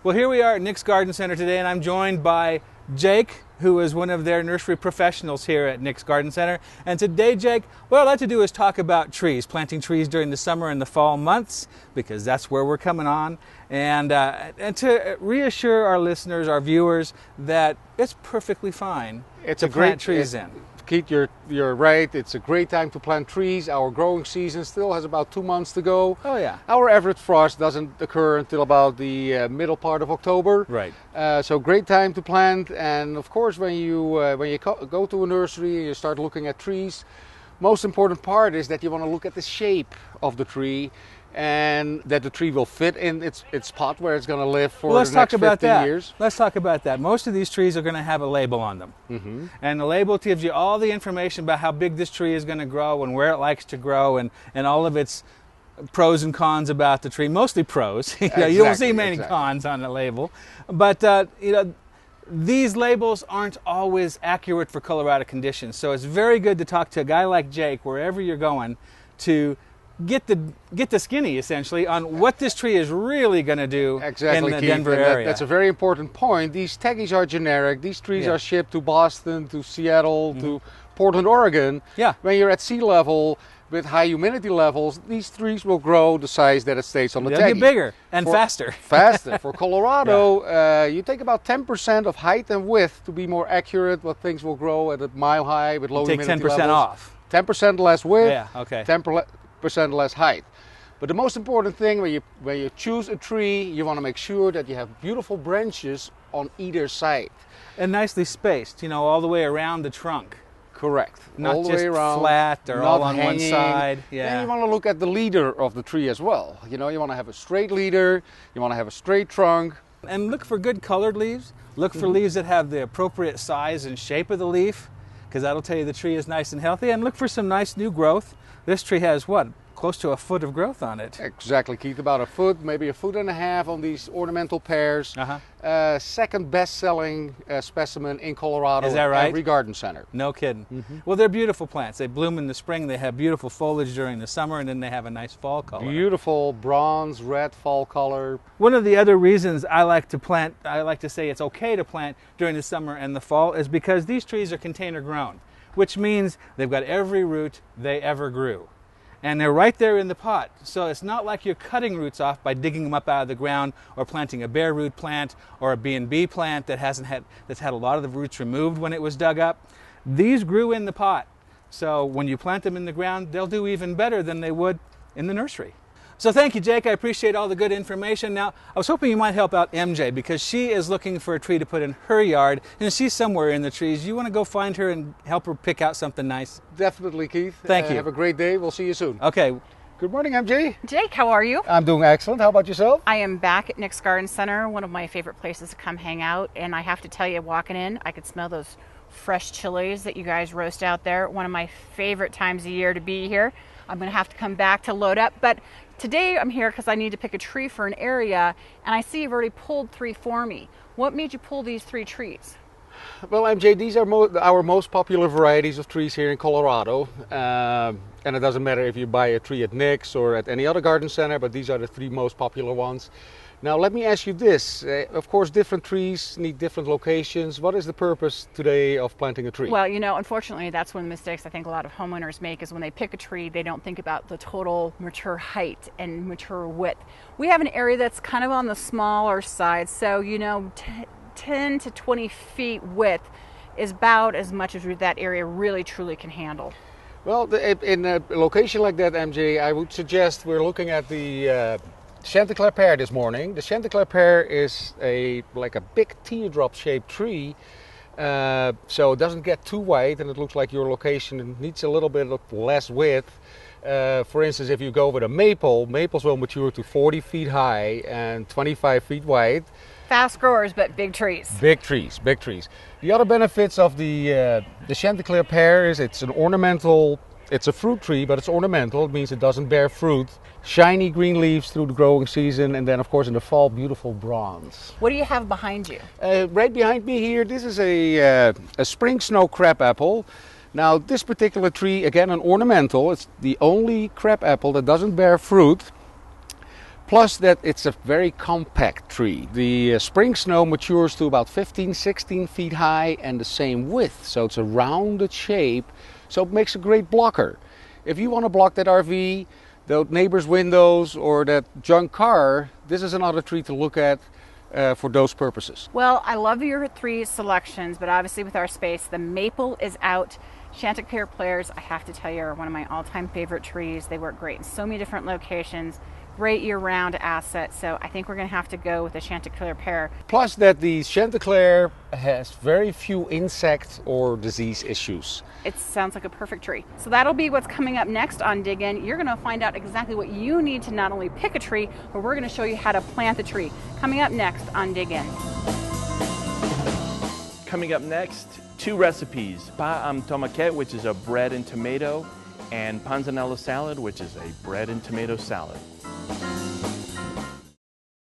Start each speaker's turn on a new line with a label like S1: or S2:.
S1: Well, here we are at Nick's Garden Center today, and I'm joined by Jake, who is one of their nursery professionals here at Nick's Garden Center. And today, Jake, what I'd like to do is talk about trees, planting trees during the summer and the fall months, because that's where we're coming on, and to reassure our listeners, our viewers, that it's perfectly fine to plant trees in.
S2: Keith, you're right. It's a great time to plant trees. Our growing season still has about 2 months to go.
S1: Oh yeah.
S2: Our average frost doesn't occur until about the middle part of October.
S1: Right.
S2: So great time to plant. And of course, when you go to a nursery and you start looking at trees, most important part is that you want to look at the shape of the tree, and that the tree will fit in its spot where it's going to live for the next 50 years.
S1: Let's talk about that. Most of these trees are going to have a label on them. Mm-hmm. And the label gives you all the information about how big this tree is going to grow and where it likes to grow, and all of its pros and cons about the tree. Mostly pros. You don't see many cons on the label. But these labels aren't always accurate for Colorado conditions. So it's very good to talk to a guy like Jake, wherever you're going, to get the skinny, essentially, on what this tree is really going to do in the Denver area.
S2: That's a very important point. These taggies are generic. These trees are shipped to Boston, to Seattle, to Portland, Oregon.
S1: Yeah.
S2: When you're at sea level with high humidity levels, these trees will grow the size that it states on the taggy.
S1: They'll get bigger and faster.
S2: Faster. For Colorado, you take about 10% of height and width to be more accurate what things will grow at a mile high with low humidity levels.
S1: Take 10% off.
S2: 10% less width.
S1: Yeah, okay.
S2: 10% less height. But the most important thing when you choose a tree, you want to make sure that you have beautiful branches on either side.
S1: And nicely spaced, all the way around the trunk.
S2: Correct.
S1: Not
S2: all the
S1: just
S2: way around,
S1: flat or all on
S2: hanging.
S1: one side. Yeah.
S2: Then you want to look at the leader of the tree as well. You want to have a straight leader, you want to have a straight trunk.
S1: And look for good colored leaves. Look for leaves that have the appropriate size and shape of the leaf, because that'll tell you the tree is nice and healthy. And look for some nice new growth. This tree has close to a foot of growth on it.
S2: Exactly, Keith. About a foot, maybe a foot and a half on these ornamental pears. Second best-selling specimen in Colorado.
S1: Is that right?
S2: At every garden center.
S1: No kidding. Well, they're beautiful plants. They bloom in the spring. They have beautiful foliage during the summer, and then they have a nice fall color.
S2: Beautiful bronze red fall color.
S1: One of the other reasons I like to say it's okay to plant during the summer and the fall, is because these trees are container grown, which means they've got every root they ever grew. And they're right there in the pot. So it's not like you're cutting roots off by digging them up out of the ground, or planting a bare root plant or a B&B plant that's had a lot of the roots removed when it was dug up. These grew in the pot. So when you plant them in the ground, they'll do even better than they would in the nursery. So thank you, Jake. I appreciate all the good information. Now, I was hoping you might help out MJ, because she is looking for a tree to put in her yard, and she's somewhere in the trees. You want to go find her and help her pick out something nice?
S2: Definitely, Keith.
S1: Thank you.
S2: Have a great day. We'll see you soon.
S1: Okay.
S2: Good morning, MJ.
S3: Jake, how are you?
S2: I'm doing excellent. How about yourself?
S3: I am back at Nick's Garden Center, one of my favorite places to come hang out. And I have to tell you, walking in, I could smell those fresh chilies that you guys roast out there. One of my favorite times of year to be here. I'm going to have to come back to load up. But today I'm here because I need to pick a tree for an area. And I see you've already pulled 3 for me. What made you pull these 3 trees?
S2: Well, MJ, these are our most popular varieties of trees here in Colorado. And it doesn't matter if you buy a tree at Nick's or at any other garden center, but these are the 3 most popular ones. Now, let me ask you this. Of course, different trees need different locations. What is the purpose today of planting a tree?
S3: Well, unfortunately, that's one of the mistakes I think a lot of homeowners make, is when they pick a tree, they don't think about the total mature height and mature width. We have an area that's kind of on the smaller side, so, 10 to 20 feet width is about as much as that area really truly can handle.
S2: Well, in a location like that, MJ, I would suggest we're looking at the Chanticleer Pear this morning. The Chanticleer Pear is like a big teardrop-shaped tree, so it doesn't get too wide, and it looks like your location needs a little bit of less width. For instance, if you go with a maple, maples will mature to 40 feet high and 25 feet wide.
S3: Fast growers, but big trees.
S2: Big trees, big trees. The other benefits of the Chanticleer Pear is it's an ornamental. It's a fruit tree, but it's ornamental. It means it doesn't bear fruit. Shiny green leaves through the growing season, and then, of course, in the fall, beautiful bronze.
S3: What do you have behind you?
S2: Right behind me here, this is a spring snow crabapple. Now, this particular tree, again, an ornamental. It's the only crabapple that doesn't bear fruit. Plus that it's a very compact tree. The spring snow matures to about 15, 16 feet high and the same width. So it's a rounded shape, so it makes a great blocker. If you want to block that RV, the neighbor's windows, or that junk car, this is another tree to look at for those purposes.
S3: Well, I love your three selections, but obviously with our space, the maple is out. Chanticleer Pears, I have to tell you, are one of my all-time favorite trees. They work great in so many different locations. Great year-round asset, so I think we're going to have to go with the Chanticleer Pear.
S2: Plus that the Chanticleer has very few insect or disease issues.
S3: It sounds like a perfect tree. So that'll be what's coming up next on Dig In. You're going to find out exactly what you need to not only pick a tree, but we're going to show you how to plant the tree. Coming up next on Dig In.
S4: Coming up next, 2 recipes. Pa am tomate, which is a bread and tomato, and panzanella salad, which is a bread and tomato salad.